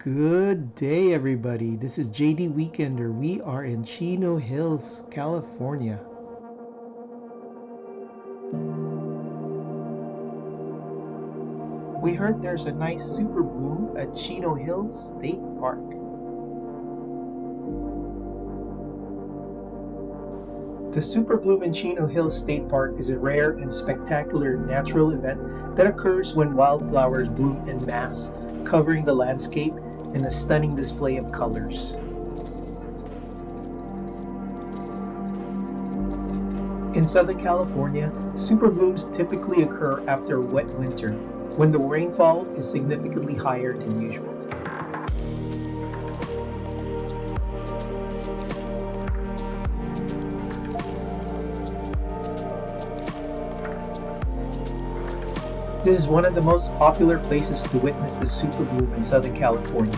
Good day, everybody. This is JD Weekender. We are in Chino Hills, California. We heard there's a nice super bloom at Chino Hills State Park. The super bloom in Chino Hills State Park is a rare and spectacular natural event that occurs when wildflowers bloom en masse, covering the landscape in a stunning display of colors. In Southern California, superblooms typically occur after a wet winter, when the rainfall is significantly higher than usual. This is one of the most popular places to witness the superbloom in Southern California.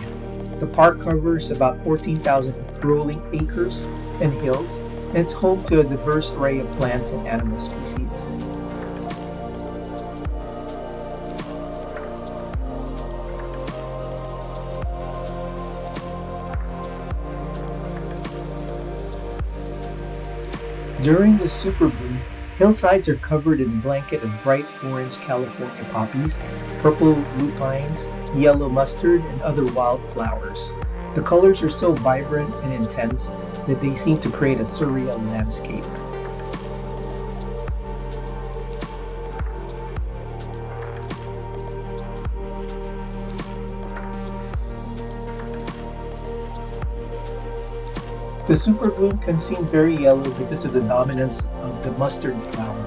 The park covers about 14,000 rolling acres and hills, and it's home to a diverse array of plants and animal species. During the superbloom, hillsides are covered in a blanket of bright orange California poppies, purple lupines, yellow mustard, and other wildflowers. The colors are so vibrant and intense that they seem to create a surreal landscape. The superbloom can seem very yellow because of the dominance of the mustard flower.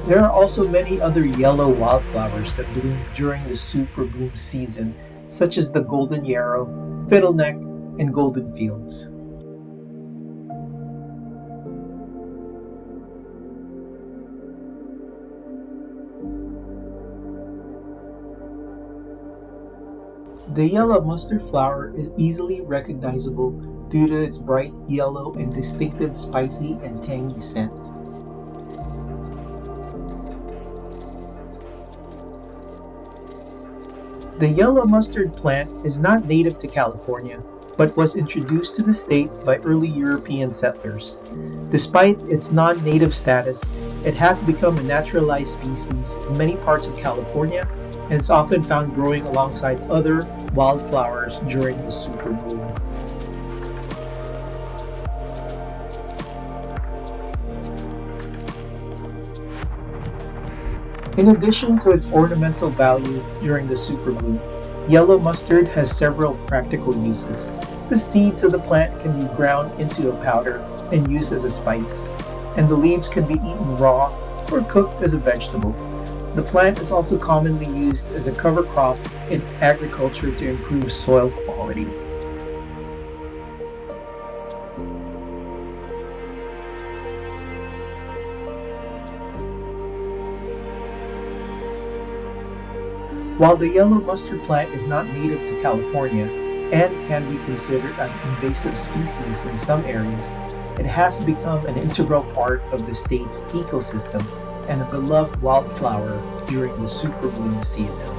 There are also many other yellow wildflowers that bloom during the superbloom season, such as the golden yarrow, fiddleneck, and golden fields. The yellow mustard flower is easily recognizable due to its bright yellow and distinctive spicy and tangy scent. The yellow mustard plant is not native to California, but was introduced to the state by early European settlers. Despite its non-native status, it has become a naturalized species in many parts of California and is often found growing alongside other wildflowers during the superbloom. In addition to its ornamental value during the superbloom, yellow mustard has several practical uses. The seeds of the plant can be ground into a powder and used as a spice, and the leaves can be eaten raw or cooked as a vegetable. The plant is also commonly used as a cover crop in agriculture to improve soil quality. While the yellow mustard plant is not native to California and can be considered an invasive species in some areas, it has become an integral part of the state's ecosystem and a beloved wildflower during the superbloom season.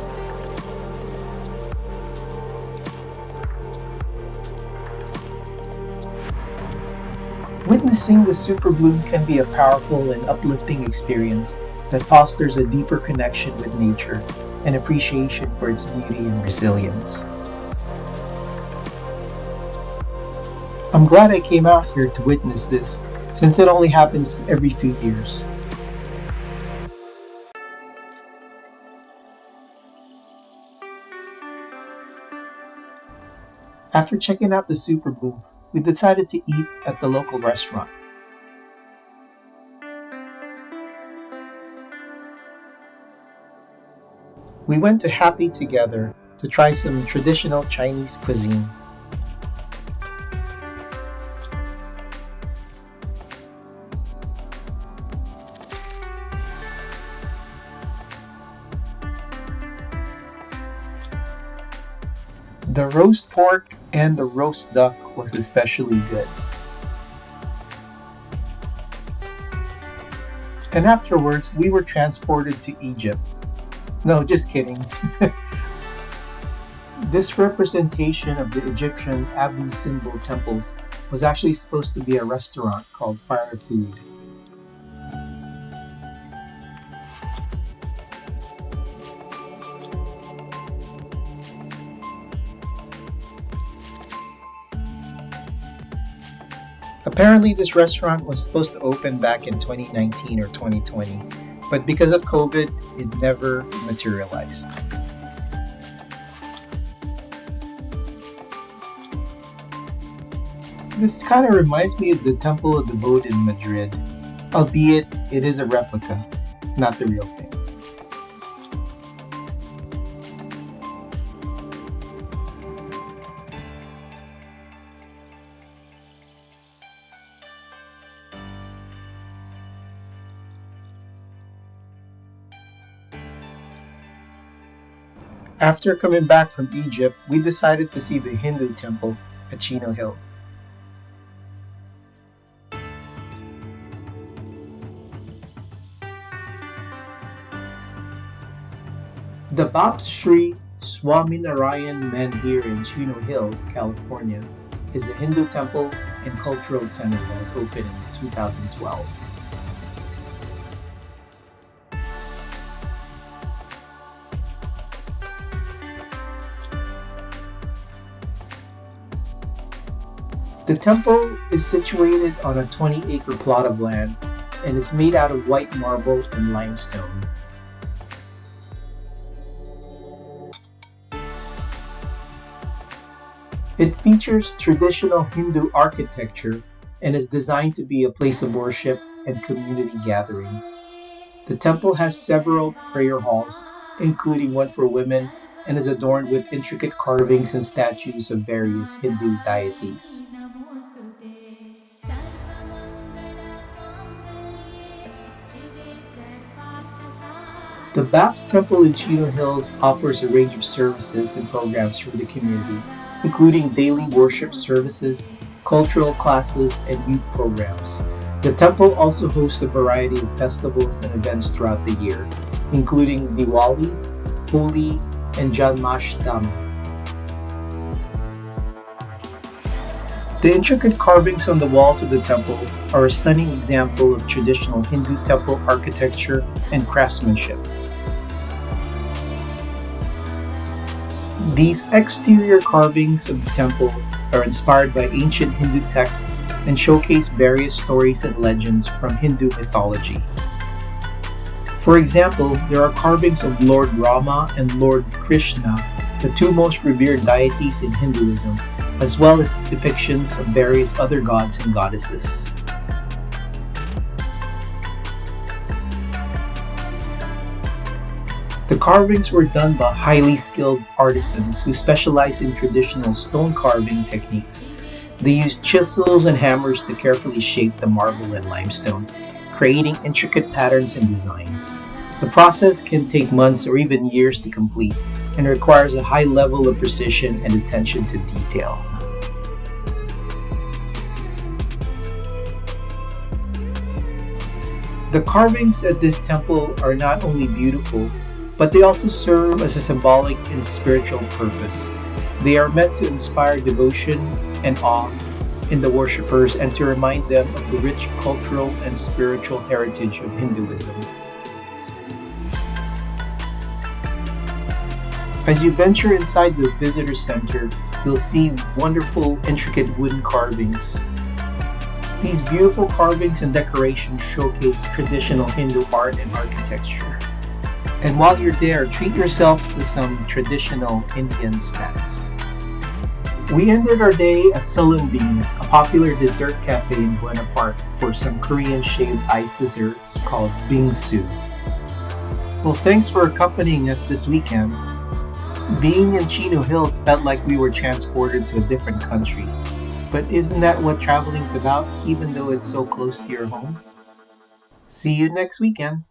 Witnessing the superbloom can be a powerful and uplifting experience that fosters a deeper connection with nature and appreciation for its beauty and resilience. I'm glad I came out here to witness this, since it only happens every few years. After checking out the superbloom, we decided to eat at the local restaurant. We went to Happy Together to try some traditional Chinese cuisine. The roast pork and the roast duck was especially good. And afterwards, we were transported to Egypt. No, just kidding. This representation of the Egyptian Abu Simbel temples was actually supposed to be a restaurant called Fire Food. Apparently, this restaurant was supposed to open back in 2019 or 2020, but because of COVID, it never materialized. This kind of reminds me of the Temple of the Boat in Madrid, albeit it is a replica, not the real thing. After coming back from Egypt, we decided to see the Hindu temple at Chino Hills. The Baps Sri Swaminarayan Mandir in Chino Hills, California, is a Hindu temple and cultural center that was opened in 2012. The temple is situated on a 20-acre plot of land and is made out of white marble and limestone. It features traditional Hindu architecture and is designed to be a place of worship and community gathering. The temple has several prayer halls, including one for women, and is adorned with intricate carvings and statues of various Hindu deities. The Baps Temple in Chino Hills offers a range of services and programs for the community, including daily worship services, cultural classes, and youth programs. The temple also hosts a variety of festivals and events throughout the year, including Diwali, Holi, and Janmashtami. The intricate carvings on the walls of the temple are a stunning example of traditional Hindu temple architecture and craftsmanship. These exterior carvings of the temple are inspired by ancient Hindu texts and showcase various stories and legends from Hindu mythology. For example, there are carvings of Lord Rama and Lord Krishna, the two most revered deities in Hinduism, as well as depictions of various other gods and goddesses. The carvings were done by highly skilled artisans who specialize in traditional stone carving techniques. They used chisels and hammers to carefully shape the marble and limestone, creating intricate patterns and designs. The process can take months or even years to complete and requires a high level of precision and attention to detail. The carvings at this temple are not only beautiful, but they also serve as a symbolic and spiritual purpose. They are meant to inspire devotion and awe in the worshippers and to remind them of the rich cultural and spiritual heritage of Hinduism. As you venture inside the visitor center, you'll see wonderful, intricate wooden carvings. These beautiful carvings and decorations showcase traditional Hindu art and architecture. And while you're there, treat yourself to some traditional Indian snacks. We ended our day at Sullen Beans, a popular dessert cafe in Buena Park, for some Korean shaved ice desserts called bingsu. Well, thanks for accompanying us this weekend. Being in Chino Hills felt like we were transported to a different country. But isn't that what traveling's about, even though it's so close to your home? See you next weekend.